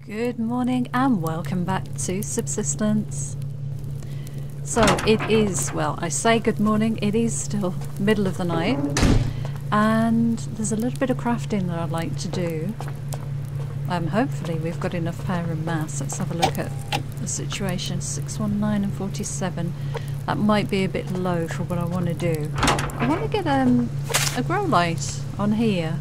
Good morning and welcome back to Subsistence. So it is, well, I say good morning, it is still middle of the night and there's a little bit of crafting that I'd like to do. Hopefully we've got enough power and mass. Let's have a look at the situation. 619 and 47. That might be a bit low for what I want to do. I want to get a GROWLIGHT on here.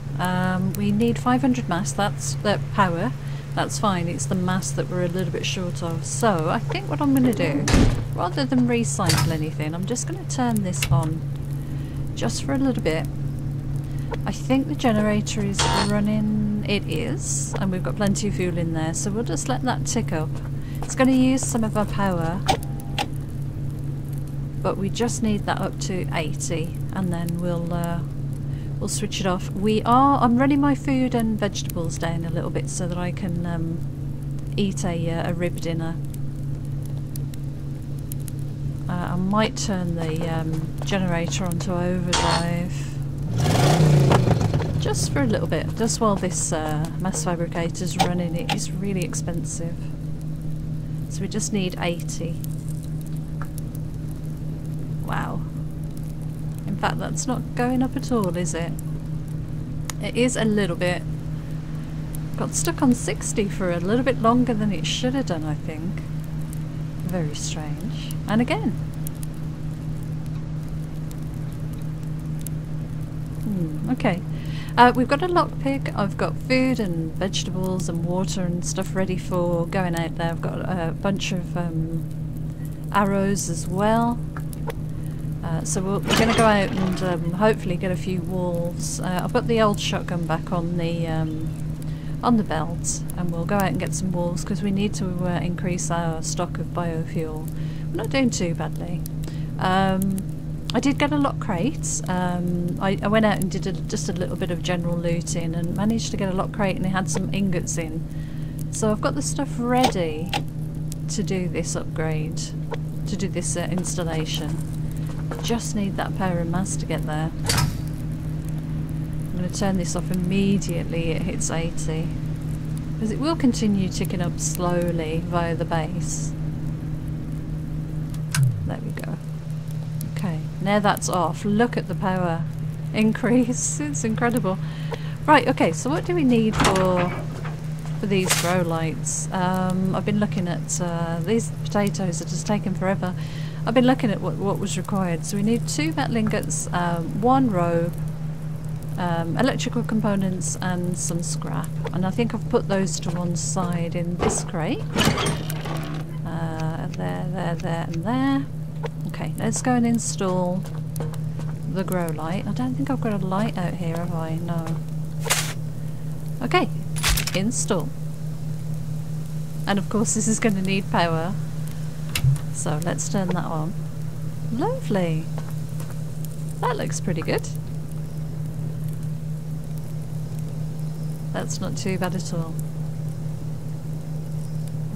We need 500 mass, that's power. That's fine, it's the mass that we're a little bit short of. So I think what I'm going to do, rather than recycle anything, I'm just going to turn this on just for a little bit. I think the generator is running. It is, and we've got plenty of fuel in there, so we'll just let that tick up. It's going to use some of our power, but we just need that up to 80 and then we'll switch it off. I'm running my food and vegetables down a little bit so that I can eat a rib dinner. I might turn the generator onto overdrive just for a little bit, just while this mass fabricator's running. It is really expensive, so we just need 80. Wow. In fact, that's not going up at all, is it? It is a little bit. Got stuck on 60 for a little bit longer than it should have done, I think. Very strange. And again. Okay. We've got a lockpick. I've got food and vegetables and water and stuff ready for going out there. I've got a bunch of arrows as well. So we're going to go out and hopefully get a few wolves. I've got the old shotgun back on the belt, and we'll go out and get some wolves because we need to increase our stock of biofuel. We're not doing too badly. I did get a lock crate. I went out and did just a little bit of general looting and managed to get a lock crate, and it had some ingots in. So I've got the stuff ready to do this upgrade, to do this installation. Just need that power and mass to get there. I'm going to turn this off immediately it hits 80, because it will continue ticking up slowly via the base. There we go. Okay, now that's off. Look at the power increase. It's incredible. Right, okay, so what do we need for these GROWLIGHTs? I've been looking at these potatoes are just taking forever. I've been looking at what was required. So we need 2 metal ingots, 1 rope, electrical components and some scrap. And I think I've put those to one side in this crate. There and there. Okay, let's go and install the GROWLIGHT. I don't think I've got a light out here, have I? No. Okay, install. And of course this is going to need power. So let's turn that on. Lovely. That looks pretty good. That's not too bad at all.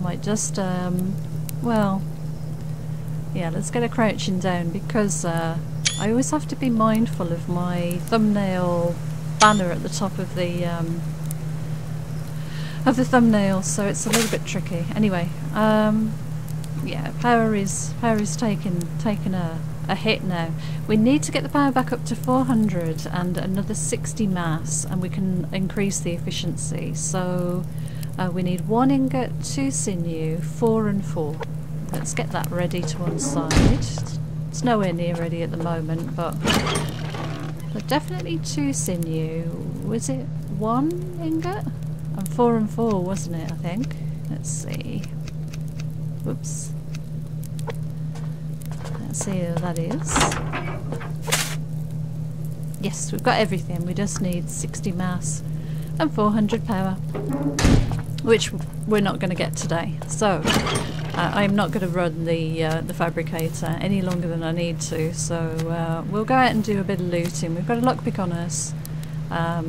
Might just, well, yeah, let's get a crouching down, because I always have to be mindful of my thumbnail banner at the top of the thumbnail, so it's a little bit tricky. Anyway, yeah, power is taking a hit now. We need to get the power back up to 400 and another 60 mass, and we can increase the efficiency. So we need 1 ingot, 2 sinew, 4 and 4. Let's get that ready to one side. It's nowhere near ready at the moment, but definitely 2 sinew. Was it 1 ingot? And 4 and 4, wasn't it, I think? Let's see. Whoops. Let's see who that is. Yes, we've got everything. We just need 60 mass and 400 power, which we're not going to get today. So I'm not going to run the fabricator any longer than I need to. So we'll go out and do a bit of looting. We've got a lockpick on us.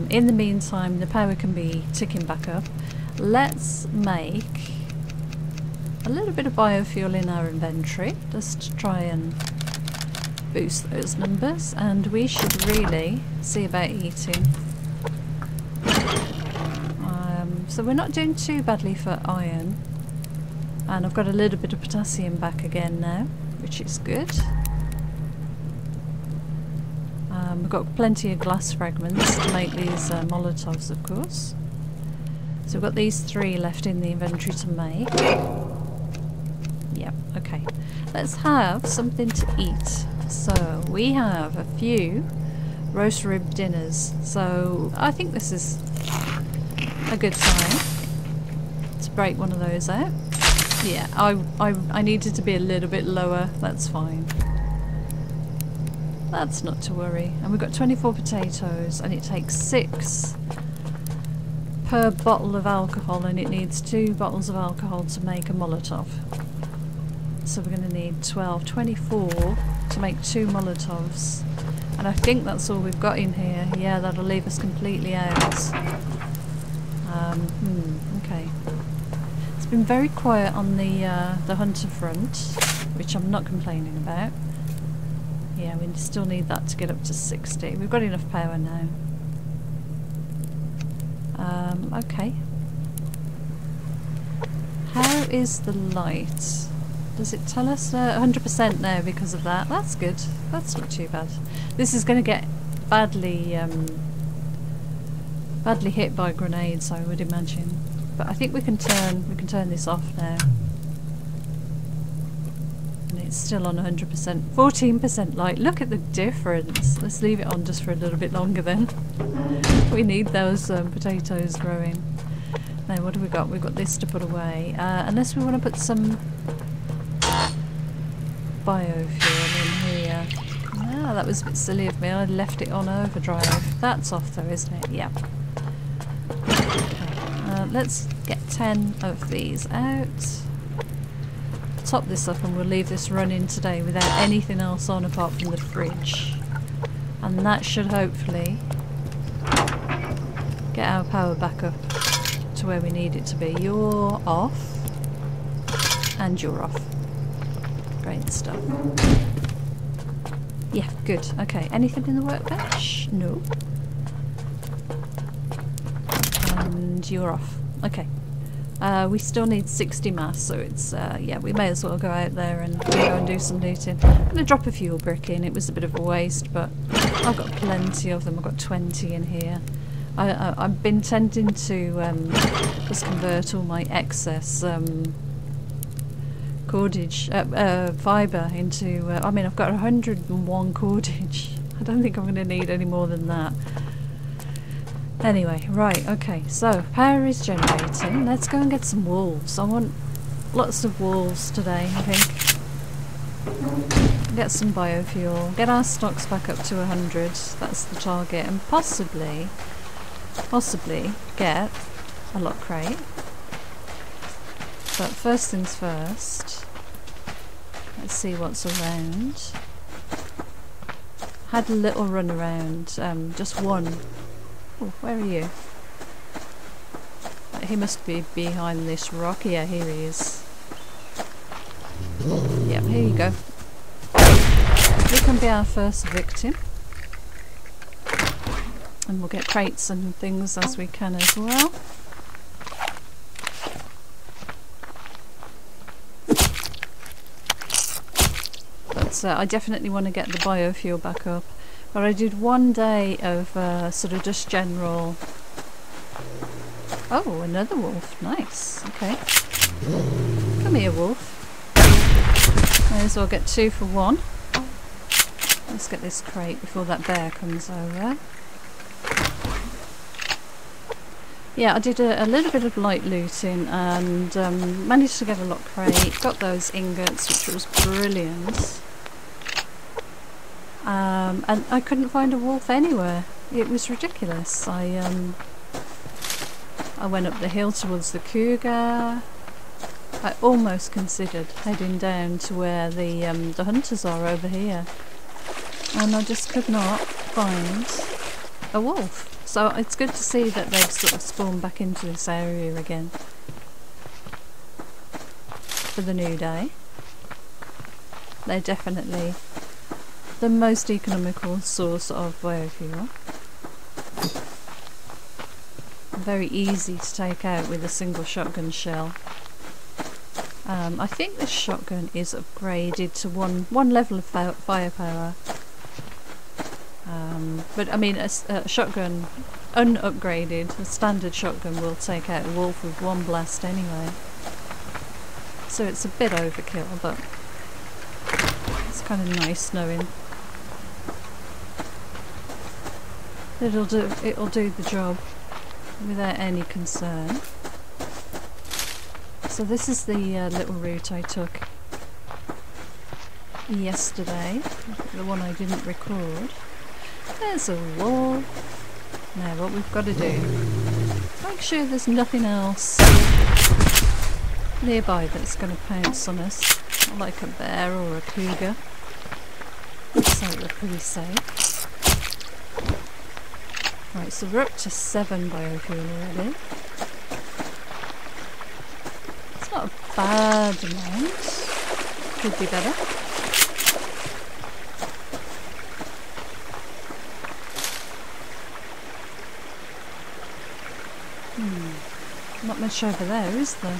In the meantime, the power can be ticking back up. Let's make a little bit of biofuel in our inventory just to try and boost those numbers, and we should really see about eating. so we're not doing too badly for iron. And I've got a little bit of potassium back again now, which is good. We've got plenty of glass fragments to make these Molotovs, of course. So we've got these 3 left in the inventory to make. Yep, okay. Let's have something to eat. So we have a few roast rib dinners. So I think this is a good time to break one of those out. Yeah, I needed to be a little bit lower. That's fine. That's not to worry. And we've got 24 potatoes, and it takes 6 per bottle of alcohol, and it needs 2 bottles of alcohol to make a Molotov. So we're going to need 12, 24 to make 2 Molotovs. And I think that's all we've got in here. Yeah, that'll leave us completely out. Okay. It's been very quiet on the hunter front, which I'm not complaining about. Yeah, we still need that to get up to 60. We've got enough power now. Okay. How is the light? Does it tell us 100% now because of that? That's good. That's not too bad. This is going to get badly badly hit by grenades, I would imagine. But I think we can turn this off now. And it's still on 100%. 14% light. Look at the difference. Let's leave it on just for a little bit longer then. We need those potatoes growing. Now what have we got? We've got this to put away. Unless we want to put some biofuel in here. Ah, that was a bit silly of me. I left it on overdrive. That's off though, isn't it? Yeah. Okay. Let's get 10 of these out. Top this up and we'll leave this running today without anything else on apart from the fridge. And that should hopefully get our power back up to where we need it to be. You're off. And you're off. Great stuff. Yeah, good. Okay, anything in the workbench? No. And you're off. Okay. We still need 60 mass, so it's, yeah, we may as well go out there and go and do some looting. I'm going to drop a fuel brick in. It was a bit of a waste, but I've got plenty of them. I've got 20 in here. I've been tending to just convert all my excess cordage, fibre into, I mean, I've got 101 cordage. I don't think I'm going to need any more than that. Anyway, right, okay, so power is generating. Let's go and get some wolves. I want lots of wolves today, I think. Get some biofuel, get our stocks back up to 100, that's the target, and possibly get a lock crate. But first things first, let's see what's around. Had a little run around, just one. Oh, where are you? He must be behind this rock. Yeah, here he is. Yep, here you go. You can be our first victim. And we'll get crates and things as we can as well. But I definitely want to get the biofuel back up. But I did one day of sort of just general... Oh, another wolf. Nice. Okay. Come here, wolf. May as well get 2 for 1. Let's get this crate before that bear comes over. Yeah, I did a little bit of light looting and managed to get a lock crate. Got those ingots, which was brilliant. And I couldn't find a wolf anywhere. It was ridiculous. I went up the hill towards the cougar. I almost considered heading down to where the hunters are over here, and I just could not find a wolf. So it's good to see that they've sort of spawned back into this area again for the new day. They're definitely the most economical source of biofuel. very easy to take out with a single shotgun shell. I think this shotgun is upgraded to one level of firepower. But I mean, a shotgun unupgraded, a standard shotgun will take out a wolf with one blast anyway. So it's a bit overkill, but it's kind of nice knowing it'll do the job without any concern. So this is the little route I took yesterday, the one I didn't record. There's a wall. Now what we've got to do, make sure there's nothing else nearby that's going to pounce on us, like a bear or a cougar. Looks like we're pretty safe. Right, so we're up to 7 biofuel already. It's not a bad amount. Could be better. Not much over there, is there?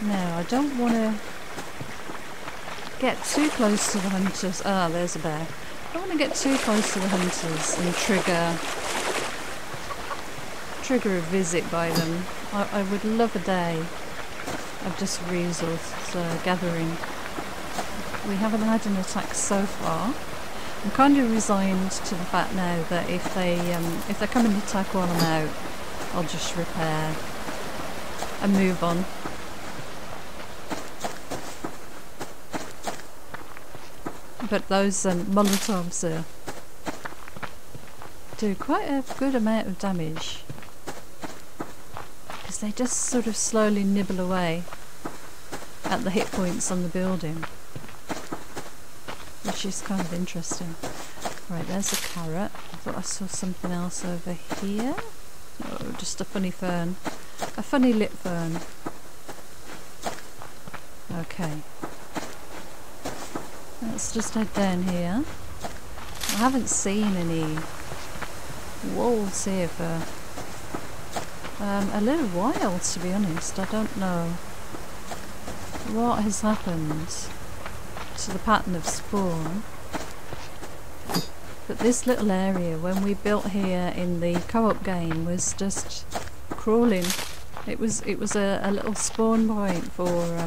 No, I don't want to get too close to the hunters. Ah, there's a bear. I don't want to get too close to the hunters and trigger a visit by them. I would love a day of just resource gathering. We haven't had an attack so far. I'm kind of resigned to the fact now that if they come and attack while I'm out, I'll just repair and move on. But those Molotovs do quite a good amount of damage, because they just sort of slowly nibble away at the hit points on the building, which is kind of interesting. Right, there's a carrot. I thought I saw something else over here. Oh, just a funny fern. A funny lit fern. Okay. Let's just head down here. I haven't seen any wolves here for a little while, to be honest. I don't know what has happened to the pattern of spawn. But this little area, when we built here in the co-op game, was just crawling. It was a little spawn point for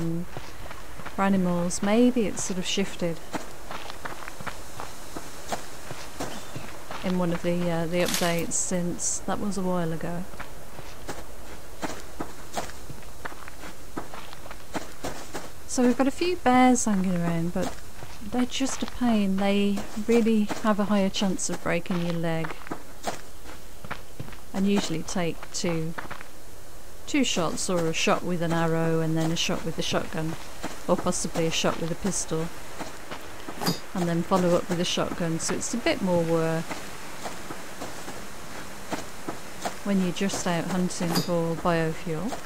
animals. Maybe it's sort of shifted in one of the updates, since that was a while ago. So we've got a few bears hanging around, but they're just a pain. They really have a higher chance of breaking your leg, and usually take two shots, or a shot with an arrow and then a shot with a shotgun, or possibly a shot with a pistol and then follow up with a shotgun. So it's a bit more work when you're just out hunting for biofuel.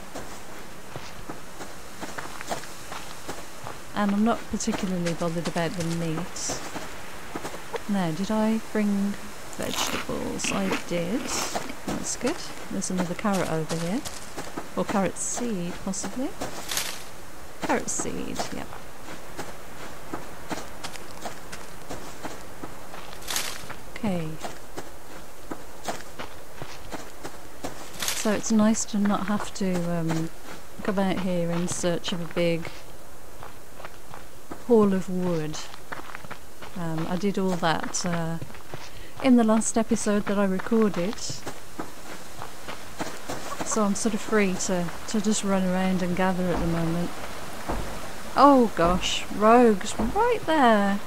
And I'm not particularly bothered about the meat. Now, did I bring vegetables? I did. That's good. There's another carrot over here. Or carrot seed, possibly. Carrot seed, yep. Okay. So it's nice to not have to come out here in search of a big haul of wood. I did all that in the last episode that I recorded, so I'm sort of free to just run around and gather at the moment. Oh gosh, rogues right there.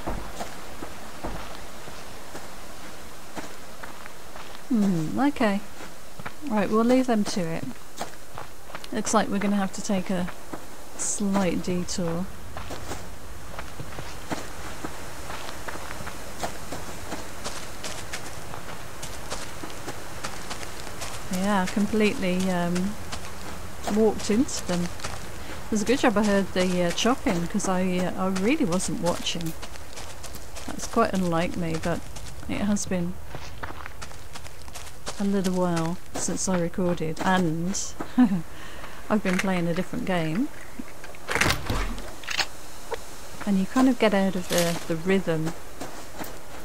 Okay. Right, we'll leave them to it. Looks like we're going to have to take a slight detour. Yeah, completely walked into them. It was a good job I heard the chopping, because I really wasn't watching. That's quite unlike me, but it has been a little while since I recorded, and I've been playing a different game, and you kind of get out of the rhythm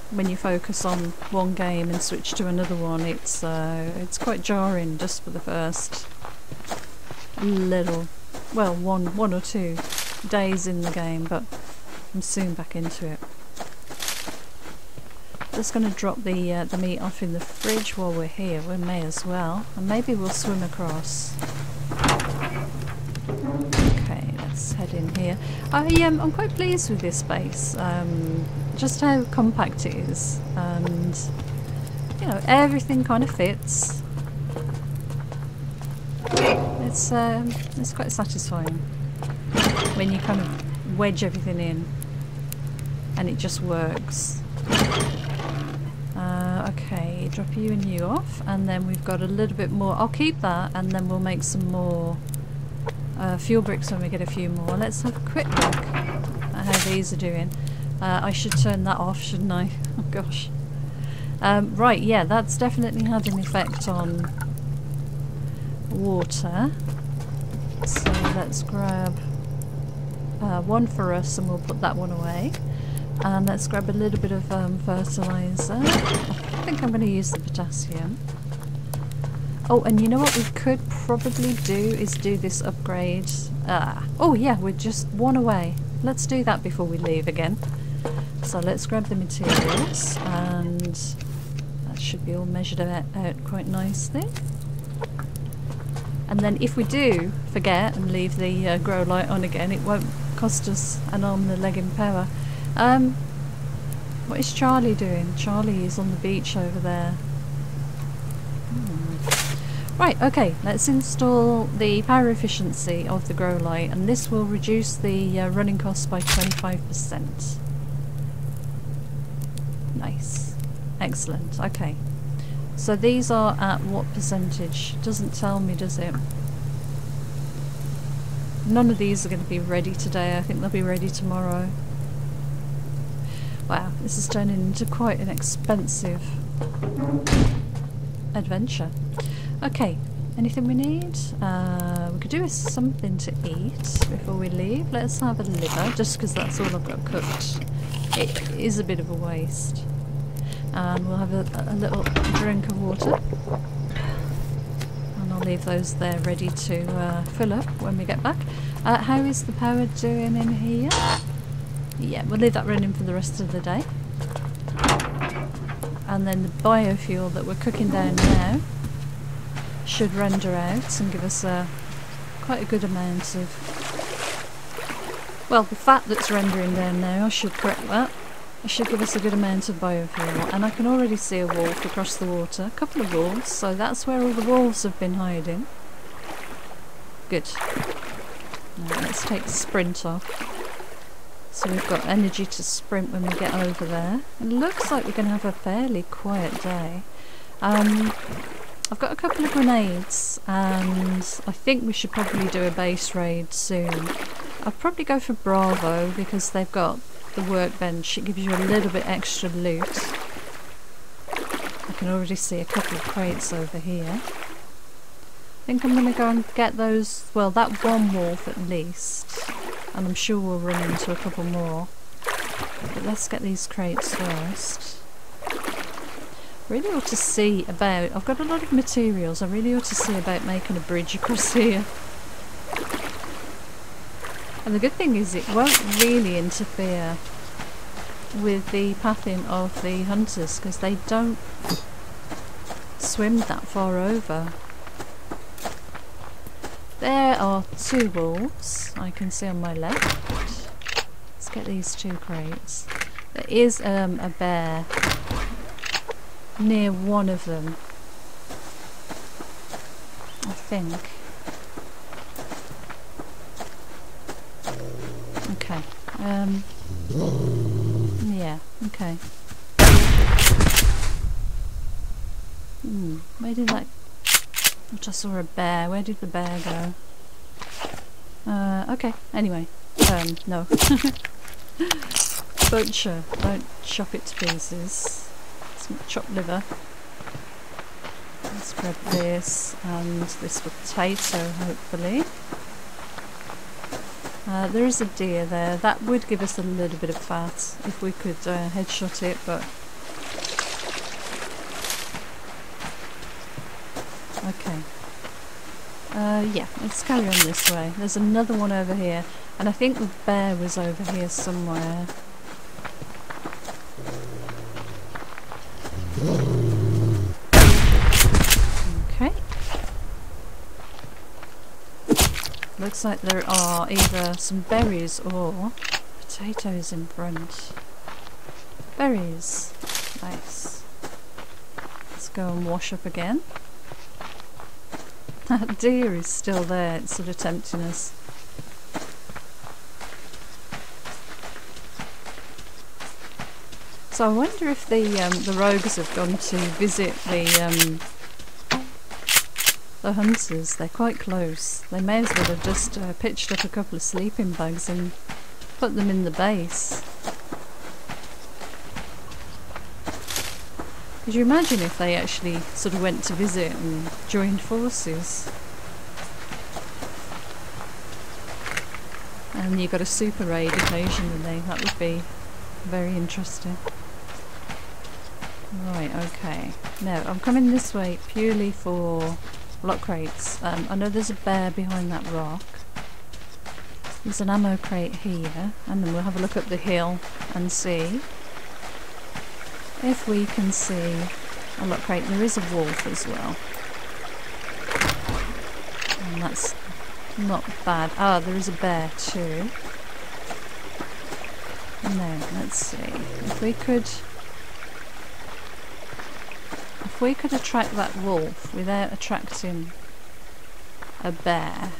when you focus on one game and switch to another one. It's quite jarring just for the first little, well, one or 2 days in the game, but I'm soon back into it. Just going to drop the meat off in the fridge while we're here. We may as well, and maybe we'll swim across. Okay, let's head in here. I'm quite pleased with this base. Just how compact it is, and you know, everything kind of fits. It's quite satisfying when you kind of wedge everything in and it just works. Okay, drop you and you off, and then we've got a little bit more. I'll keep that, and then we'll make some more fuel bricks when we get a few more. Let's have a quick look at how these are doing. I should turn that off, shouldn't I? Oh gosh. Right, yeah, that's definitely had an effect on water. So let's grab one for us, and we'll put that one away. And let's grab a little bit of fertiliser. I think I'm going to use the potassium. Oh, and you know what we could probably do is do this upgrade. Oh yeah, we're just one away. Let's do that before we leave again. So let's grab the materials, and that should be all measured out quite nicely. And then if we do forget and leave the grow light on again, it won't cost us an arm and a leg in power. What is Charlie doing? Charlie is on the beach over there. Right, okay, let's install the power efficiency of the grow light, and this will reduce the running costs by 25%. Nice. Excellent, okay. So these are at what percentage? Doesn't tell me, does it? None of these are going to be ready today. I think they'll be ready tomorrow. Wow, this is turning into quite an expensive adventure. Okay, anything we need? We could do with something to eat before we leave. Let's have a liver, just because that's all I've got cooked. It is a bit of a waste. And we'll have a little drink of water. And I'll leave those there ready to fill up when we get back. How is the power doing in here? Yeah, we'll leave that running for the rest of the day. And then the biofuel that we're cooking down now should render out and give us quite a good amount of... Well, the fat that's rendering down now, I should correct that. It should give us a good amount of biofuel. And I can already see a wolf across the water. A couple of wolves, so that's where all the wolves have been hiding. Good. Now let's take the sprint off. So we've got energy to sprint when we get over there. It looks like we're going to have a fairly quiet day. I've got a couple of grenades, and I think we should probably do a base raid soon. I'll probably go for Bravo because they've got the workbench. It gives you a little bit extra loot. I can already see a couple of crates over here. I think I'm going to go and get those, well, that one wolf at least. And I'm sure we'll run into a couple more. But let's get these crates first. Really ought to see about... I've got a lot of materials. I really ought to see about making a bridge across here. And the good thing is it won't really interfere with the pathing of the hunters, because they don't swim that far over. There are 2 wolves I can see on my left. Let's get these 2 crates. There is a bear near one of them, I think. Okay. Yeah, okay. Where did that... I just saw a bear. Where did the bear go? Okay, anyway. No. Butcher. Don't chop it to pieces. It's not chopped liver. Let's grab this and this potato, hopefully. There is a deer there. That would give us a little bit of fat if we could headshot it, but... Okay. Yeah, let's carry on this way. There's another one over here, and I think the bear was over here somewhere. Okay. Looks like there are either some berries or potatoes in front. Berries. Nice. Let's go and wash up again. That deer is still there, it's sort of tempting us. So I wonder if the rogues have gone to visit the hunters. They're quite close. They may as well have just pitched up a couple of sleeping bags and put them in the base. Could you imagine if they actually sort of went to visit and joined forces? And you got a super raid occasionally. That would be very interesting. Right, okay. Now, I'm coming this way purely for block crates. I know there's a bear behind that rock. There's an ammo crate here, and then we'll have a look up the hill and see if we can see a block crate. There is a wolf as well. And that's not bad. Ah, there is a bear too. Now, let's see. If we could attract that wolf without attracting a bear,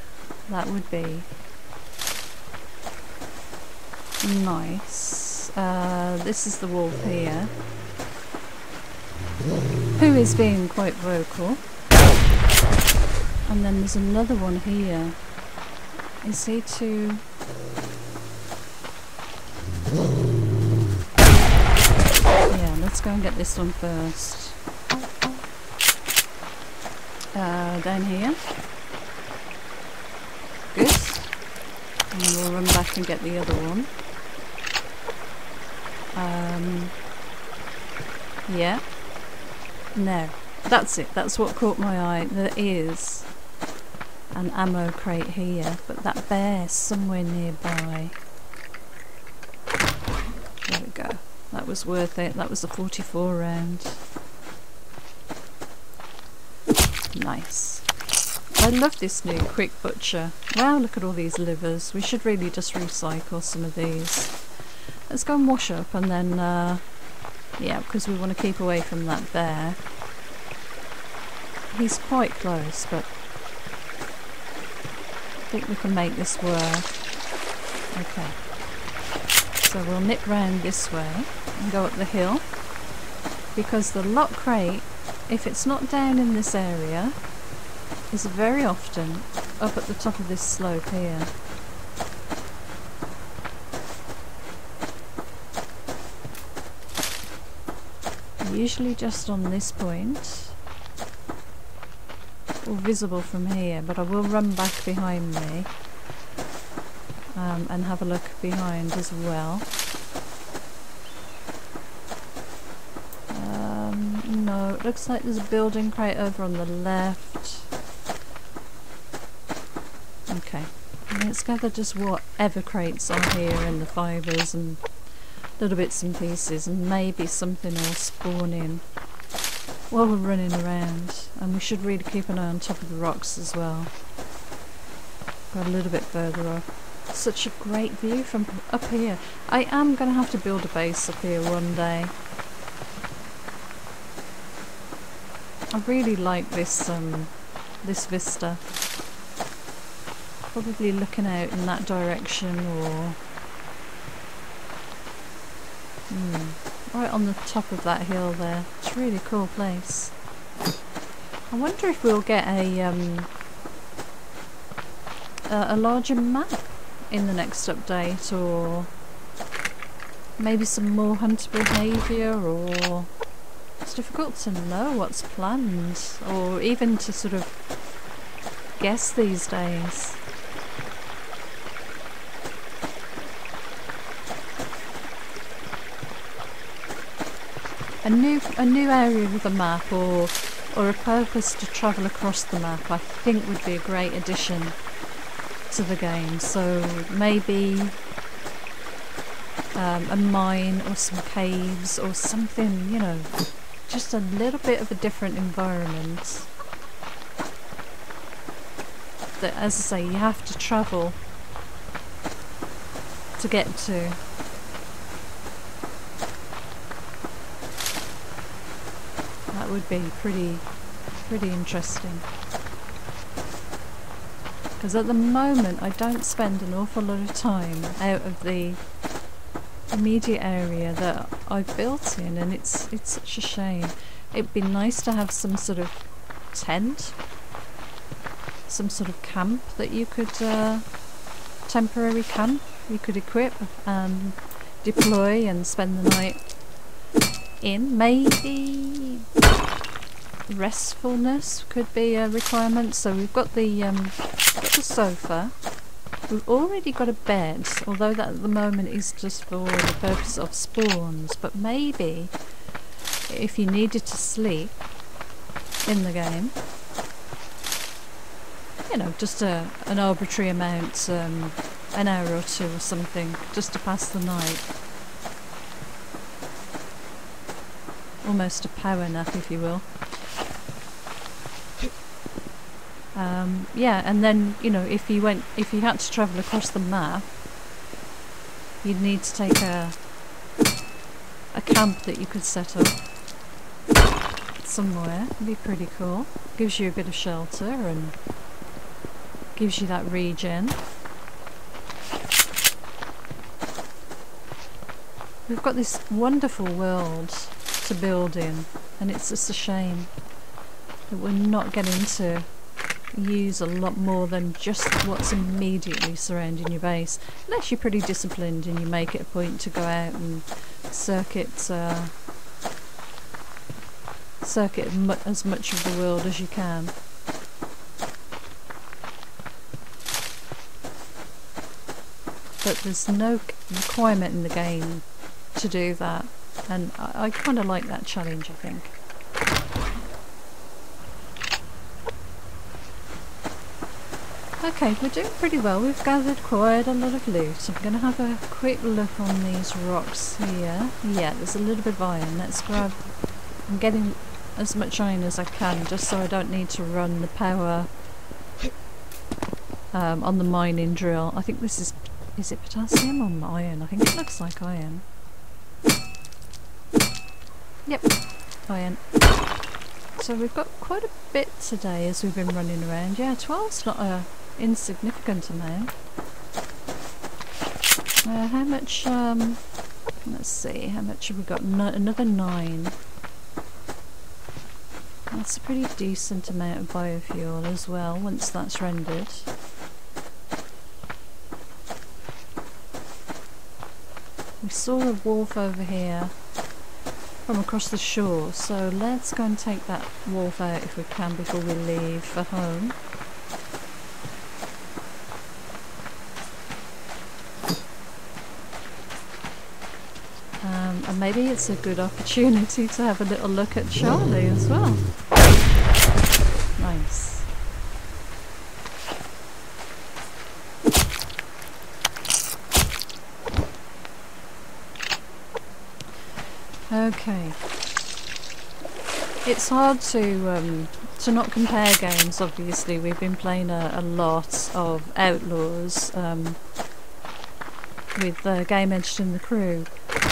that would be nice. This is the wolf here, who is being quite vocal. And then there's another one here. Is he too... Yeah, let's go and get this one first. Down here. Good. And we'll run back and get the other one. Yeah. No. That's it. That's what caught my eye. There is an ammo crate here, but that bear's somewhere nearby. There we go. That was worth it. That was a 44 round. Nice. I love this new quick butcher. Wow, look at all these livers. We should really just recycle some of these. Let's go and wash up and then, yeah, because we want to keep away from that bear. He's quite close, but I think we can make this work. Okay. So we'll nip round this way and go up the hill, because the lock crate, if it's not down in this area, is very often up at the top of this slope here. Usually just on this point, or visible from here, but I will run back behind me and have a look behind as well. No, it looks like there's a building crate over on the left. Okay, let's gather just whatever crates are here and the fibres and little bits and pieces, and maybe something will spawn in while we're running around. And we should really keep an eye on top of the rocks as well. Go a little bit further up. Such a great view from up here. I am going to have to build a base up here one day. I really like this this vista. Probably looking out in that direction, or right on the top of that hill there. It's a really cool place. I wonder if we'll get a larger map in the next update, or maybe some more hunter behaviour, or It's difficult to know what's planned, or even to sort of guess these days. A new area of the map, or a purpose to travel across the map, I think would be a great addition to the game. So maybe a mine or some caves or something, you know, just a little bit of a different environment that, as I say, you have to travel to get to. That would be pretty interesting. Because at the moment I don't spend an awful lot of time out of the immediate area that I've built in, and it's such a shame. It'd be nice to have some sort of tent, some sort of camp that you could, temporary camp you could equip and deploy and spend the night in. Maybe restfulness could be a requirement. So we've got the sofa. We've already got a bed, although that at the moment is just for the purpose of spawns. But maybe if you needed to sleep in the game, you know, just an arbitrary amount, an hour or two or something, just to pass the night. Almost a power nap, if you will. Yeah, and then, you know, if you had to travel across the map, you'd need to take a camp that you could set up somewhere. It'd be pretty cool. Gives you a bit of shelter and gives you that regen. We've got this wonderful world to build in, and it's just a shame that we're not getting to use a lot more than just what's immediately surrounding your base, unless you're pretty disciplined and you make it a point to go out and circuit as much of the world as you can. But there's no requirement in the game to do that, and I kind of like that challenge, I think. Okay, we're doing pretty well. We've gathered quite a lot of loot. I'm going to have a quick look on these rocks here. Yeah, there's a little bit of iron. Let's grab... I'm getting as much iron as I can, just so I don't need to run the power on the mining drill. I think this is it potassium or iron? I think it looks like iron. Yep, iron. So we've got quite a bit today as we've been running around. Yeah, 12's not a insignificant amount. How much, let's see, how much have we got? Another 9. That's a pretty decent amount of biofuel as well, once that's rendered. We saw a wharf over here from across the shore, so let's go and take that wharf out if we can before we leave for home. And maybe it's a good opportunity to have a little look at Charlie as well. Nice. Okay. It's hard to not compare games, obviously. We've been playing a lot of Outlaws with Game Edged and the crew.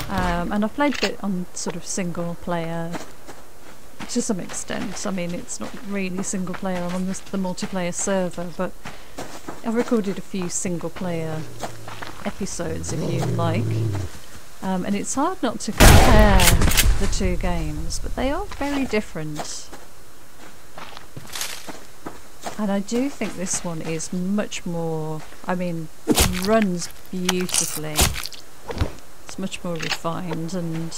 And I've played a bit on sort of single player to some extent. I mean, it's not really single player, I'm on the multiplayer server, but I've recorded a few single player episodes, if you like. And it's hard not to compare the two games, but they are very different. And I do think this one is much more, I mean, it runs beautifully. It's much more refined, and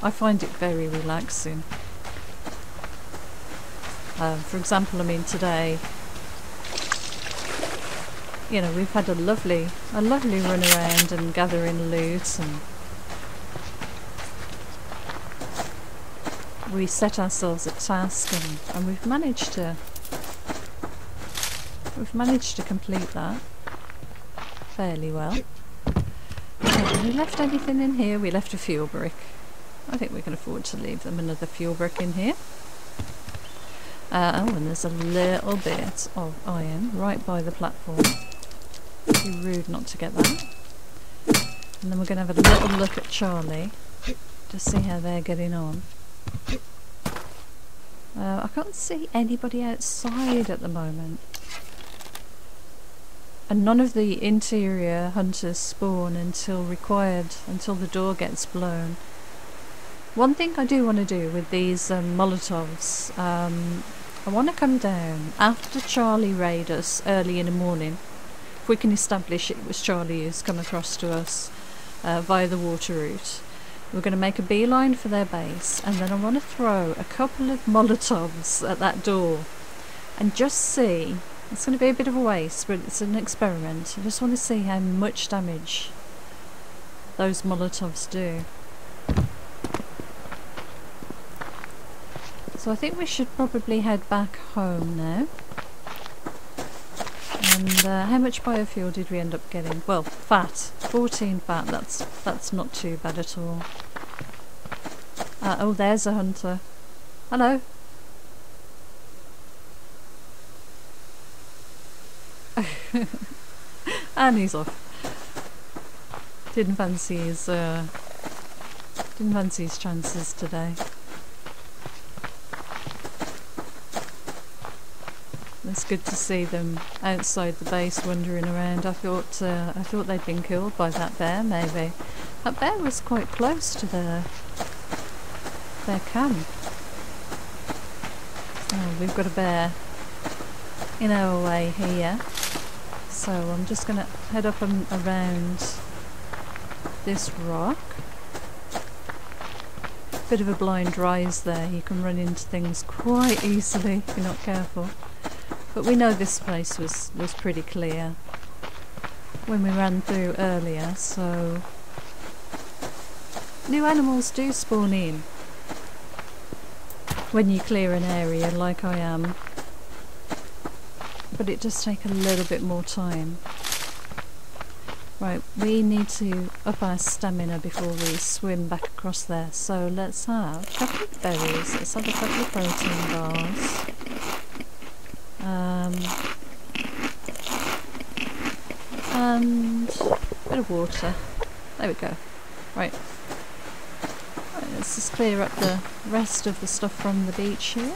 I find it very relaxing. For example, I mean today, you know, we've had a lovely run around and gathering loot, and we set ourselves a task, and we've managed to complete that fairly well. Have we left anything in here? We left a fuel brick. I think we can afford to leave them another fuel brick in here. Oh, and there's a little bit of iron right by the platform. It'd be rude not to get that. And then we're going to have a little look at Charlie, to see how they're getting on. I can't see anybody outside at the moment. And none of the interior hunters spawn until the door gets blown. One thing I do want to do with these Molotovs, I want to come down after Charlie raid us early in the morning. If we can establish it was Charlie who's come across to us via the water route. We're going to make a beeline for their base, and then I want to throw a couple of Molotovs at that door and just see. It's going to be a bit of a waste, but it's an experiment. I just want to see how much damage those Molotovs do. So I think we should probably head back home now. And how much biofuel did we end up getting? Well, fat. 14 fat. That's not too bad at all. Oh, there's a hunter. Hello. And he's off. Didn't fancy his chances today. It's good to see them outside the base wandering around. I thought they'd been killed by that bear. Maybe that bear was quite close to their camp. Oh, we've got a bear in our way here, so I'm just going to head up and around this rock. Bit of a blind rise there. You can run into things quite easily if you're not careful. But we know this place was pretty clear when we ran through earlier, so new animals do spawn in when you clear an area like I am, but it does take a little bit more time. Right, we need to up our stamina before we swim back across there, so let's have a couple of berries, let's have a couple of protein bars. And a bit of water. There we go. Right, let's just clear up the rest of the stuff from the beach here.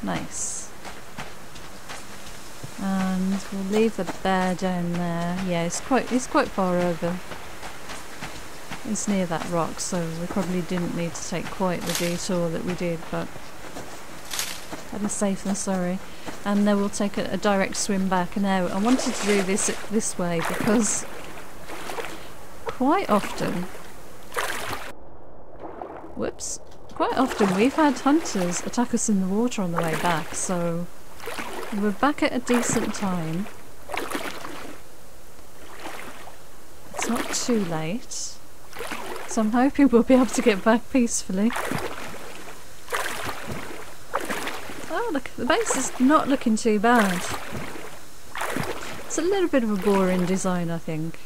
Nice. And we'll leave the bear down there. Yeah, it's quite far over. It's near that rock, so we probably didn't need to take quite the detour that we did, but better safe than sorry. And then we'll take a direct swim back. Now, I wanted to do this way because quite often we've had hunters attack us in the water on the way back, so we're back at a decent time. It's not too late, so I'm hoping we'll be able to get back peacefully. Oh look, the base is not looking too bad. It's a little bit of a boring design, I think.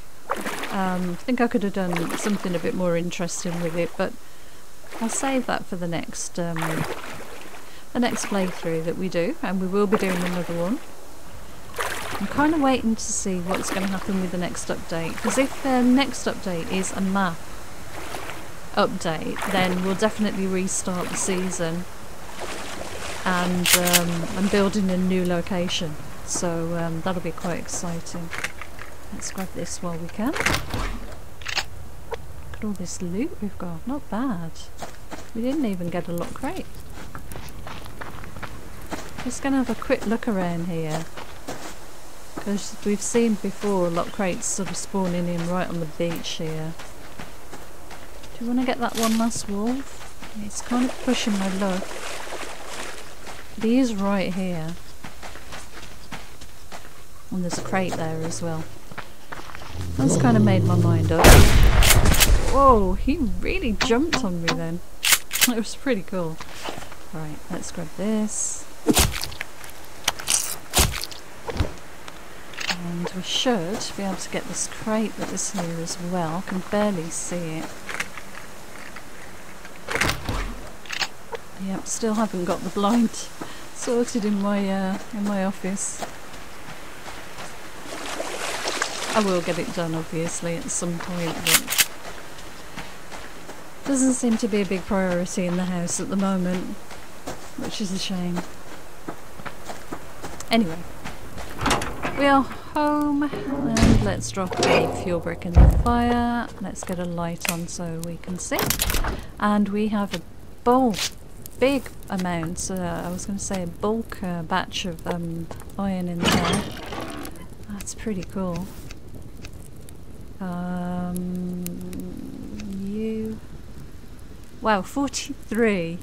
I think I could have done something a bit more interesting with it, but I'll save that for the next playthrough that we do, and we will be doing another one. I'm kind of waiting to see what's going to happen with the next update, because if the next update is a map update, then we'll definitely restart the season, and I'm building a new location, so that'll be quite exciting. Let's grab this while we can. Look at all this loot we've got, not bad. We didn't even get a lock crate. Just going to have a quick look around here, because we've seen before lock crates sort of spawning in right on the beach here. Do you want to get that one last wolf? It's kind of pushing my luck. But he is right here. And there's a crate there as well. That's kind of made my mind up. Whoa, he really jumped on me then. It was pretty cool. Right, let's grab this. And we should be able to get this crate that is here as well. I can barely see it. Yep, still haven't got the blind sorted in my office. I will get it done obviously at some point, but doesn't seem to be a big priority in the house at the moment, which is a shame. Anyway, we are home and let's drop a fuel brick in the fire. Let's get a light on so we can see. And we have a big amount, I was going to say a bulk batch of iron in there. That's pretty cool. Wow, 43.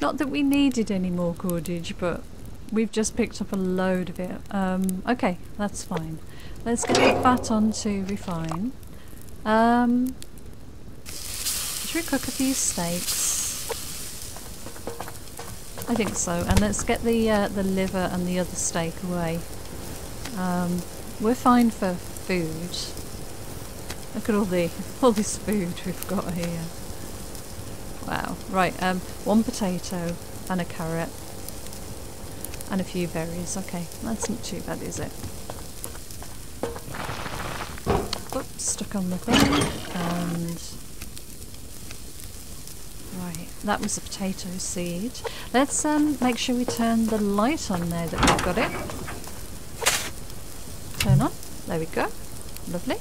Not that we needed any more cordage, but we've just picked up a load of it. Okay, that's fine. Let's get the fat on to refine. Should we cook a few steaks? I think so. And let's get the liver and the other steak away. We're fine for food. Look at all this food we've got here. Wow. Right, one potato and a carrot and a few berries. Okay, that's not too bad, is it? Oops, stuck on the thing. And right, that was a potato seed. Let's make sure we turn the light on now that we've got it. Turn on. There we go. Lovely.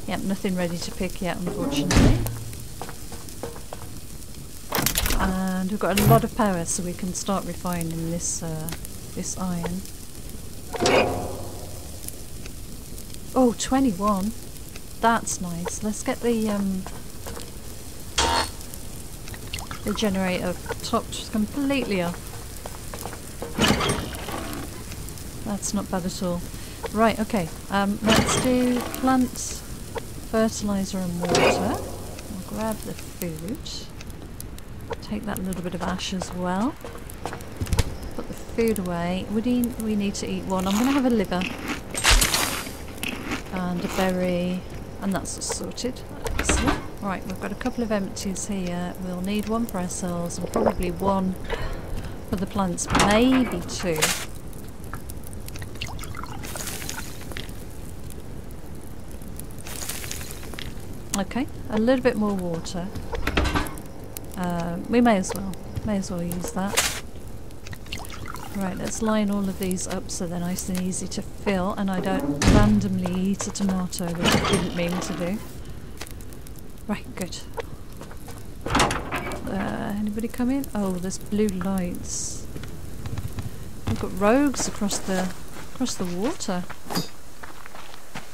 Yep, nothing ready to pick yet, unfortunately. And we've got a lot of power, so we can start refining this this iron. Oh, 21. That's nice. Let's get the generator topped completely off. That's not bad at all. Right, okay. Let's do plant fertilizer and water. I'll grab the food. Take that little bit of ash as well. Put the food away. We need to eat one. I'm going to have a liver. And a berry. And that's sorted. Excellent. Right, we've got a couple of empties here. We'll need one for ourselves and probably one for the plants. Maybe two. Okay, a little bit more water. We may as well use that. Right, let's line all of these up so they're nice and easy to fill, and I don't randomly eat a tomato, which I didn't mean to do. Right, good. Anybody come in? Oh, there's blue lights. We've got rogues across the water.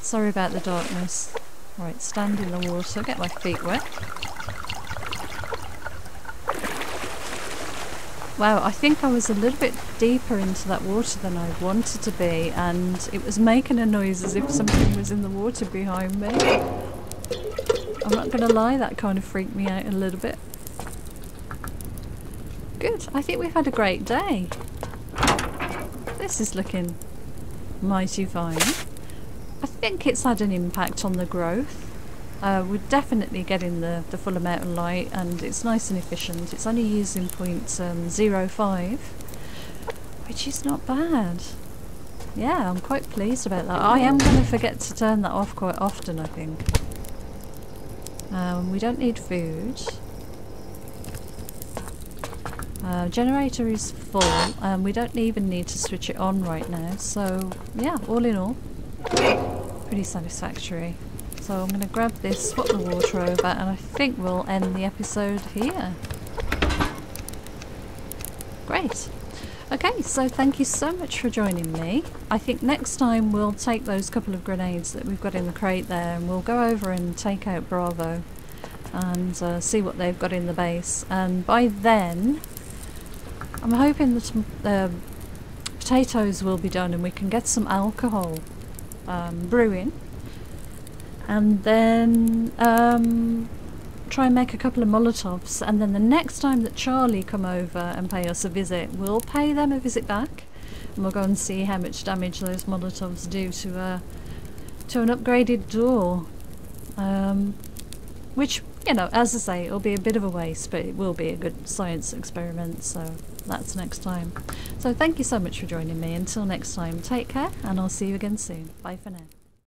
Sorry about the darkness. Right, stand in the water, get my feet wet. Wow, I think I was a little bit deeper into that water than I wanted to be, and it was making a noise as if something was in the water behind me. I'm not going to lie, that kind of freaked me out a little bit. Good, I think we've had a great day. This is looking mighty fine. I think it's had an impact on the growth. We're definitely getting the full amount of light, and it's nice and efficient. It's only using 0.05, which is not bad. Yeah, I'm quite pleased about that. I am going to forget to turn that off quite often, I think. We don't need food. Generator is full. We don't even need to switch it on right now. So, yeah, all in all, pretty satisfactory. So I'm going to grab this, swap the water over, and I think we'll end the episode here. Great. Okay, so thank you so much for joining me. I think next time we'll take those couple of grenades that we've got in the crate there, and we'll go over and take out Bravo. and see what they've got in the base. And by then, I'm hoping that potatoes will be done and we can get some alcohol brewing, and then try and make a couple of Molotovs, and then the next time that Charlie come over and pay us a visit, we'll pay them a visit back, and we'll go and see how much damage those Molotovs do to an upgraded door, which, you know, as I say, it'll be a bit of a waste, but it will be a good science experiment, so that's next time. So thank you so much for joining me. Until next time, take care, and I'll see you again soon. Bye for now.